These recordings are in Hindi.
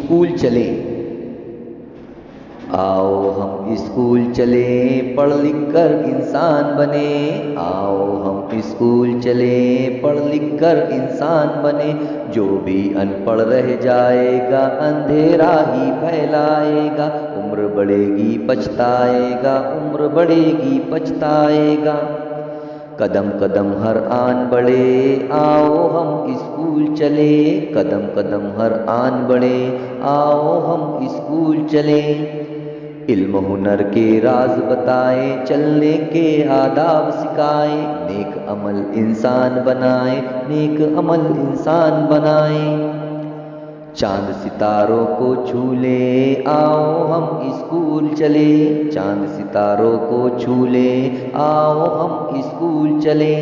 स्कूल चले, आओ हम स्कूल चले, पढ़ लिख कर इंसान बने। आओ हम स्कूल चले, पढ़ लिख कर इंसान बने। जो भी अनपढ़ रह जाएगा अंधेरा ही फैलाएगा। उम्र बढ़ेगी पछताएगा, उम्र बढ़ेगी पछताएगा। कदम कदम हर आन बढ़े, आओ हम स्कूल चले। कदम कदम हर आन बढ़े, आओ हम स्कूल चले। इल्म हुनर के राज बताए, चलने के आदाब सिखाए। नेक अमल इंसान बनाए, नेक अमल इंसान बनाए। चांद सितारों को छू ले, आओ हम स्कूल चले। चांद सितारों को छू ले, आओ हम स्कूल चले।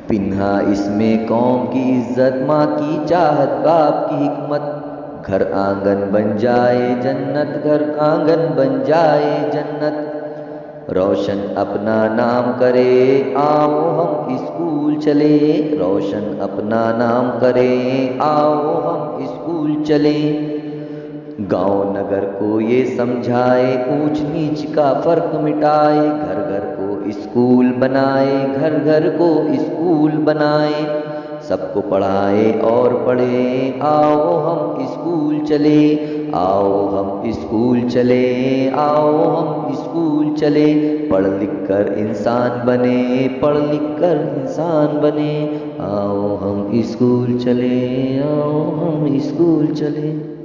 पिन्हा इसमें कौम की इज्जत, माँ की चाहत, बाप की हिकमत। घर आंगन बन जाए जन्नत, घर आंगन बन जाए जन्नत। रोशन अपना नाम करे, आओ हम स्कूल चले। रोशन अपना नाम करे, आओ हम स्कूल चले। गांव नगर को ये समझाए, ऊंच नीच का फर्क मिटाए। घर घर को स्कूल बनाए, घर घर को स्कूल बनाए। सबको पढ़ाए और पढ़े, आओ हम स्कूल चले। आओ हम स्कूल चले, आओ हम स्कूल चले। पढ़ लिख कर इंसान बने, पढ़ लिख कर इंसान बने। आओ हम स्कूल चले, आओ हम स्कूल चले।